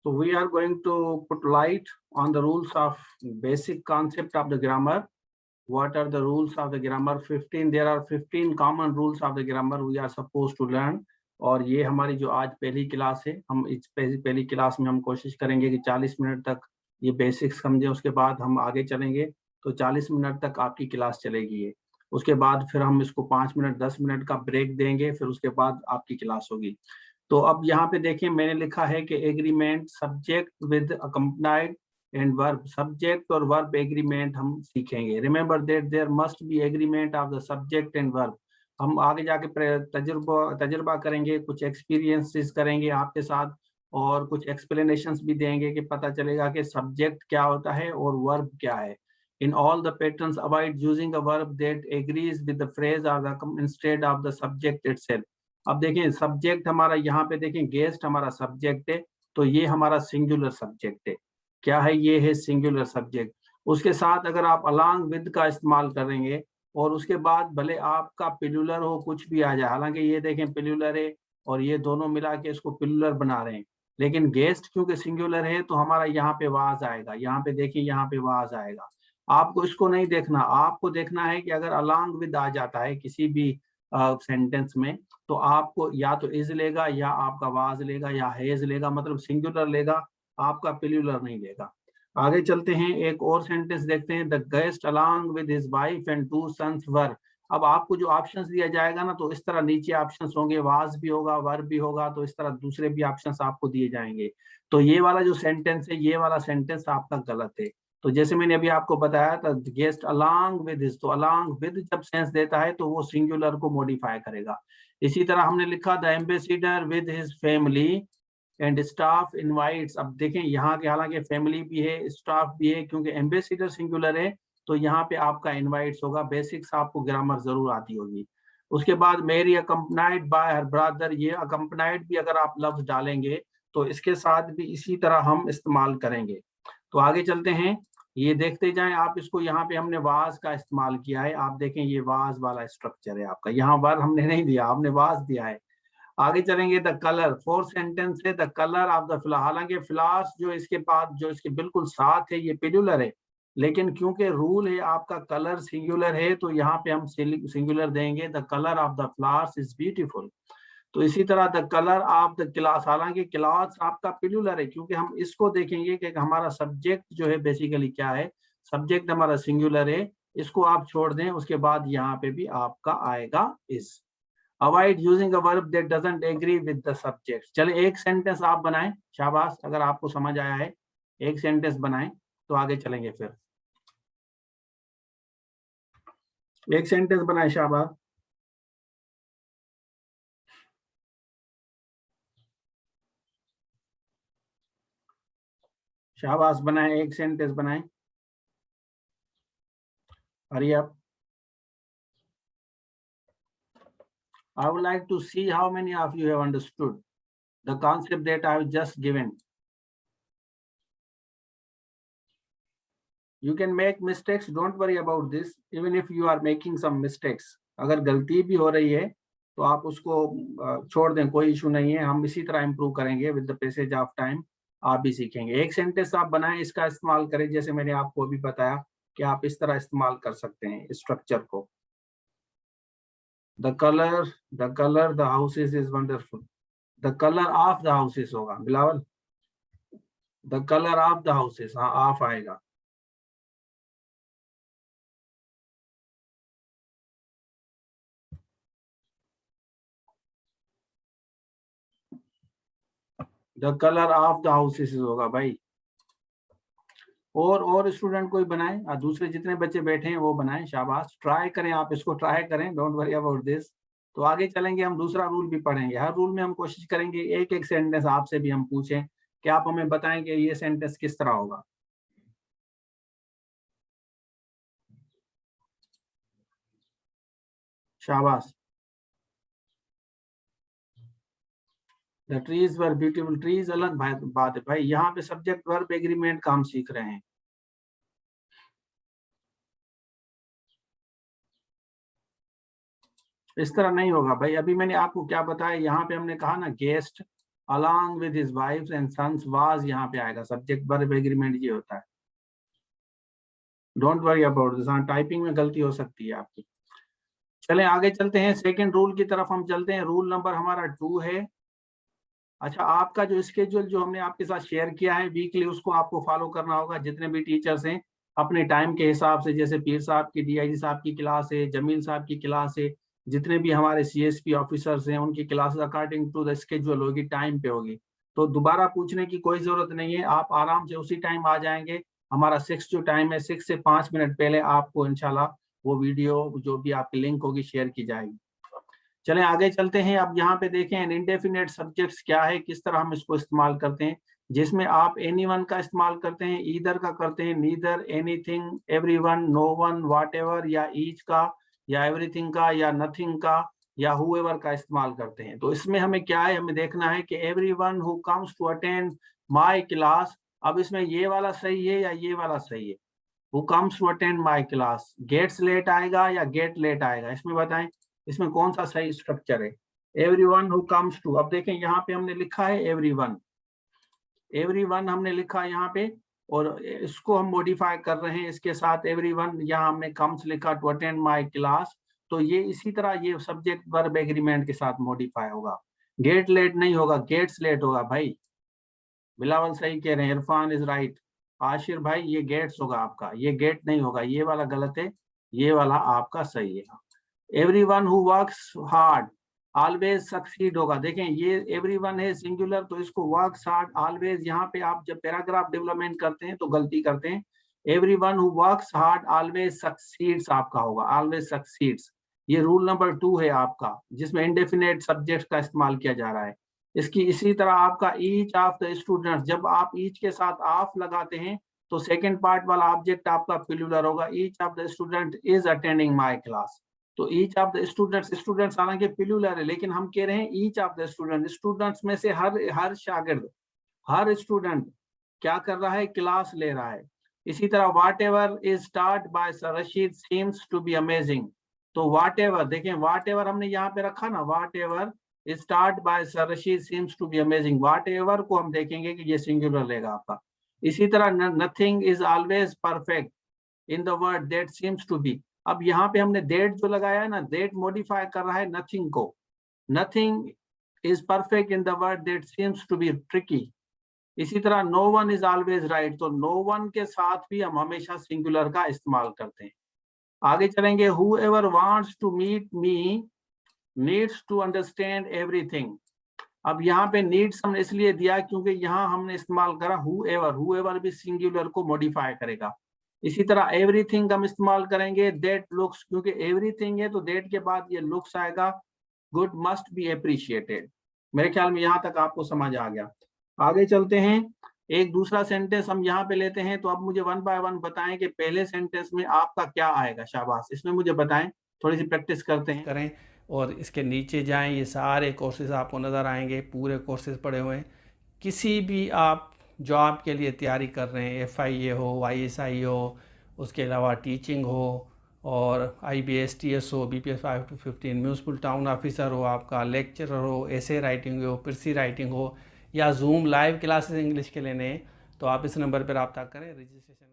So we are going to put light on the rules of basic concept of the grammar. What are the rules of the grammar? 15. There are 15 common rules of the grammar we are supposed to learn. और ये हमारी जो आज पहली class है, हम इस पहली क्लास में हम कोशिश करेंगे कि 40 मिनट तक ये बेसिक्स समझें, उसके बाद हम आगे चलेंगे। तो 40 मिनट तक आपकी क्लास चलेगी ये, उसके बाद फिर हम इसको 5 मिनट 10 मिनट का ब्रेक देंगे, फिर उसके बाद आपकी क्लास होगी। तो अब यहाँ पे देखिए मैंने लिखा है कि agreement subject with accompanied and verb, subject और वर्ब एग्रीमेंट हम सीखेंगे। Remember that there must be agreement of the subject and verb. हम आगे जाके तजुर्बा करेंगे, कुछ एक्सपीरियंसेस करेंगे आपके साथ और कुछ एक्सप्लेनेशंस भी देंगे कि पता चलेगा कि सब्जेक्ट क्या होता है और वर्ब क्या है। In all the patterns, avoid using a verb that agrees with the phrase or the instead of the subject itself. अब देखें सब्जेक्ट हमारा, यहाँ पे देखें गेस्ट हमारा सब्जेक्ट है, तो ये हमारा सिंगुलर सब्जेक्ट है। क्या है? ये है सिंगुलर सब्जेक्ट। उसके साथ अगर आप along with का इस्तेमाल करेंगे और उसके बाद भले आपका पिलुलर हो, कुछ भी आ जाए, हालांकि ये देखें पिलुलर है और ये दोनों मिला के इसको पिलुलर बना रहे हैं, लेकिन गेस्ट क्योंकि सिंगुलर है तो हमारा यहाँ पे वाज आएगा। यहाँ पे देखिए, यहाँ पे वाज आएगा। आपको इसको नहीं देखना, आपको देखना है कि अगर along with आ जाता है किसी भी सेंटेंस में, तो आपको या तो इज लेगा या आपका वाज लेगा या हेज लेगा, मतलब सिंगुलर लेगा, आपका पिलुलर नहीं लेगा। आगे चलते हैं, एक और सेंटेंस देखते हैं। The guest along with his wife and 2 sons were. अब आपको जो ऑप्शंस दिया जाएगा ना, तो इस तरह नीचे ऑप्शंस होंगे, वाज भी होगा, वर्ब भी होगा, तो इस तरह दूसरे भी ऑप्शंस आपको दिए जाएंगे। तो ये वाला जो सेंटेंस है, ये वाला सेंटेंस आपका गलत है। तो जैसे मैंने अभी आपको बताया था, गेस्ट अलोंग विद हिज, तो अलोंग विद जब सेंस देता है तो वो सिंगुलर को मॉडिफाई करेगा। इसी तरह हमने लिखा the ambassador with his family and staff invites. अब देखें यहाँ के, हालांकि फैमिली भी है स्टाफ भी है, क्योंकि एम्बेसडर सिंगुलर है तो यहाँ पे आपका इनवाइट्स होगा। बेसिक्स आपको ग्रामर जरूर आती होगी। उसके बाद मेरी अकम्पनाइड बाय हर ब्रदर, ये अकम्पनाइड भी अगर आप लफ्ज डालेंगे तो इसके साथ भी इसी तरह हम इस्तेमाल करेंगे। तो आगे चलते हैं, ये देखते जाएं आप इसको। यहाँ पे हमने वाज का इस्तेमाल किया है, आप देखें ये वाज वाला स्ट्रक्चर है आपका, यहाँ वर हमने नहीं दिया, हमने वाज दिया है। आगे चलेंगे, द कलर, फोर्थ सेंटेंस है the colour of the flower. हालांकि फ्लावर्स जो इसके पास, जो इसके बिल्कुल साथ है, ये पिलुलर है, लेकिन क्योंकि रूल है आपका कलर सिंगुलर है, तो यहाँ पे हम सिंगुलर देंगे। The colour of the flowers is beautiful. तो इसी तरह the colour of the class, हालांकि क्लास आपका पिलुलर है, क्योंकि हम इसको देखेंगे कि हमारा सब्जेक्ट जो है बेसिकली क्या है, सब्जेक्ट हमारा सिंगुलर है, इसको आप छोड़ दें, उसके बाद यहाँ पे भी आपका आएगा is. Avoid using a verb that doesn't agree with the subject. चले एक सेंटेंस आप बनाएं, शाबाश, अगर आपको समझ आया है एक सेंटेंस बनाएं तो आगे चलेंगे। फिर एक सेंटेंस बनाएं, शाबाश। शाबाश, बनाएं, एक सेंटेंस बनाएं। Hurry up. I would like to see how many of you have understood the concept that I have just given. You can make mistakes, don't worry about this, even if you are making some mistakes. अगर गलती भी हो रही है तो आप उसको छोड़ दें, कोई इशू नहीं है, हम इसी तरह इम्प्रूव करेंगे with the passage of time. आप भी सीखेंगे। एक सेंटेंस आप बनाएं, इसका इस्तेमाल करें, जैसे मैंने आपको अभी बताया कि आप इस तरह इस्तेमाल कर सकते हैं स्ट्रक्चर को। The colour the houses is wonderful. The colour of the houses होगा बिलावल, the colour of the houses, हाँ ऑफ आएगा। The colour of the houses होगा भाई। और स्टूडेंट कोई बनाए, दूसरे जितने बच्चे बैठे हैं वो बनाएं, शाबाश, ट्राई करें, आप इसको ट्राई करें, डोंट वरी अबाउट दिस। तो आगे चलेंगे, हम दूसरा रूल भी पढ़ेंगे। हर रूल में हम कोशिश करेंगे एक एक सेंटेंस आपसे भी हम पूछें कि आप हमें बताएं कि ये सेंटेंस किस तरह होगा। शाबाश। The trees were beautiful. Trees अलग बात है भाई, यहाँ पे सब्जेक्ट वर्ब एग्रीमेंट का हम सीख रहे हैं। इस तरह नहीं होगा भाई। अभी मैंने आपको क्या बताया, यहाँ पे हमने कहा ना guest, along with his wives and sons was यहाँ पे आएगा, सब्जेक्ट वर्ब एग्रीमेंट ये होता है। डोंट वरी अबाउट दिस, हाँ टाइपिंग में गलती हो सकती है आपकी। चलें आगे चलते हैं, सेकंड रूल की तरफ हम चलते हैं। रूल नंबर हमारा 2 है। अच्छा, आपका जो स्केड्यूल जो हमने आपके साथ शेयर किया है वीकली, उसको आपको फॉलो करना होगा। जितने भी टीचर्स हैं अपने टाइम के हिसाब से, जैसे पीर साहब की, डीआईजी साहब की क्लास है, जमील साहब की क्लास है, जितने भी हमारे सीएसपी ऑफिसर्स हैं उनकी classes according to the schedule होगी, टाइम पे होगी। तो दोबारा पूछने की कोई जरूरत नहीं है, आप आराम से उसी टाइम आ जाएंगे। हमारा 6 जो टाइम है, 6 से 5 मिनट पहले आपको इंशाल्लाह वो वीडियो जो भी आपकी लिंक होगी शेयर की जाएगी। चलें आगे चलते हैं। अब यहाँ पे देखें इनडेफिनेट सब्जेक्ट्स क्या है, किस तरह हम इसको इस्तेमाल करते हैं, जिसमें आप एनीवन का इस्तेमाल करते हैं, ईदर का करते हैं, neither, anything, everyone, no one, whatever, या ईच का, या एवरीथिंग का, या नथिंग का, या हुएवर का इस्तेमाल करते हैं। तो इसमें हमें क्या है, हमें देखना है कि everyone who comes to attend my class, अब इसमें ये वाला सही है या ये वाला सही है? Who comes to attend my class, gets late आएगा या गेट लेट आएगा, इसमें बताएं, इसमें कौन सा सही स्ट्रक्चर है? एवरीवन हु कम्स टू, अब देखें यहाँ पे हमने लिखा है एवरीवन, एवरीवन हमने लिखा है यहाँ पे, और इसको हम मॉडिफाई कर रहे हैं इसके साथ एवरीवन, यहाँ हमने कम्स लिखा टू अटेंड माय क्लास, तो ये इसी तरह ये सब्जेक्ट वर्ब एग्रीमेंट के साथ मॉडिफाई होगा। गेट लेट नहीं होगा, गेट्स लेट होगा। भाई बिलावल सही कह रहे हैं, इरफान इज राइट। आशिर भाई ये गेट्स होगा आपका, ये गेट नहीं होगा, ये वाला गलत है, ये वाला आपका सही है। Everyone who works hard always succeed होगा। देखें ये एवरीवन है सिंगुलर, तो इसको वर्क्स हार्ड ऑलवेज, यहाँ पे आप जब पैराग्राफ डेवलपमेंट करते हैं तो गलती करते हैं। Everyone who works hard always succeeds आपका होगा, ऑलवेज सक्सीड्स। ये रूल नंबर 2 है आपका, जिसमें इंडेफिनेट सब्जेक्ट का इस्तेमाल किया जा रहा है। इसकी इसी तरह आपका ईच ऑफ द स्टूडेंट्स, जब आप ईच के साथ ऑफ लगाते हैं तो सेकंड पार्ट वाला ऑब्जेक्ट आपका प्लूरल होगा। Each of the student is attending my class, तो each of the students, students हालांकि प्लूरल है लेकिन हम कह रहे हैं each of the student, students में से हर शागिर्द, हर स्टूडेंट क्या कर रहा है, क्लास ले रहा है। इसी तरह whatever is taught by sir Rashid seems to be amazing, तो व्हाट एवर, देखें व्हाट एवर हमने यहाँ पे रखा ना, whatever start by sir Rashid seems to be amazing, whatever को हम देखेंगे कि ये सिंगुलर लेगा आपका। इसी तरह nothing is always perfect in the word that seems to be, अब यहाँ पे हमने दैट जो लगाया है ना, दैट मॉडिफाई कर रहा है नथिंग को। Nothing is perfect in the word that seems to be tricky. इसी तरह no one is always right, तो नो वन के साथ भी हम हमेशा सिंगुलर का इस्तेमाल करते हैं। आगे चलेंगे, whoever wants to meet me needs to understand everything, अब यहाँ पे नीड्स हमने इसलिए दिया क्योंकि यहाँ हमने इस्तेमाल करा whoever, whoever भी सिंगुलर को मॉडिफाई करेगा। इसी तरह एवरीथिंग हम इस्तेमाल करेंगे दैट लुक्स, क्योंकि एवरीथिंग है तो दैट के बाद ये लुक्स आएगा। गुड मस्ट बी अप्रिशिएटेड, मेरे ख्याल में यहाँ तक आपको समझ आ गया। आगे चलते हैं, एक दूसरा सेंटेंस हम यहाँ पे लेते हैं, तो अब मुझे 1 बाय 1 बताएं कि पहले सेंटेंस में आपका क्या आएगा। शाबाश, इसमें मुझे बताएं, थोड़ी सी प्रैक्टिस करते हैं करें और इसके नीचे जाएं, ये सारे कोर्सेज आपको नज़र आएंगे, पूरे कोर्सेज पड़े हुए हैं। किसी भी आप जॉब के लिए तैयारी कर रहे हैं, FIA हो, YSI हो, उसके अलावा टीचिंग हो, और IBS TS हो, BPS 5 to 15, municipal town officer हो, आपका लेक्चरर हो, एसे राइटिंग हो, पिरसी राइटिंग हो, या जूम लाइव क्लासेस इंग्लिश के लेने, तो आप इस नंबर पर रब्ता करें। रजिस्ट्रेशन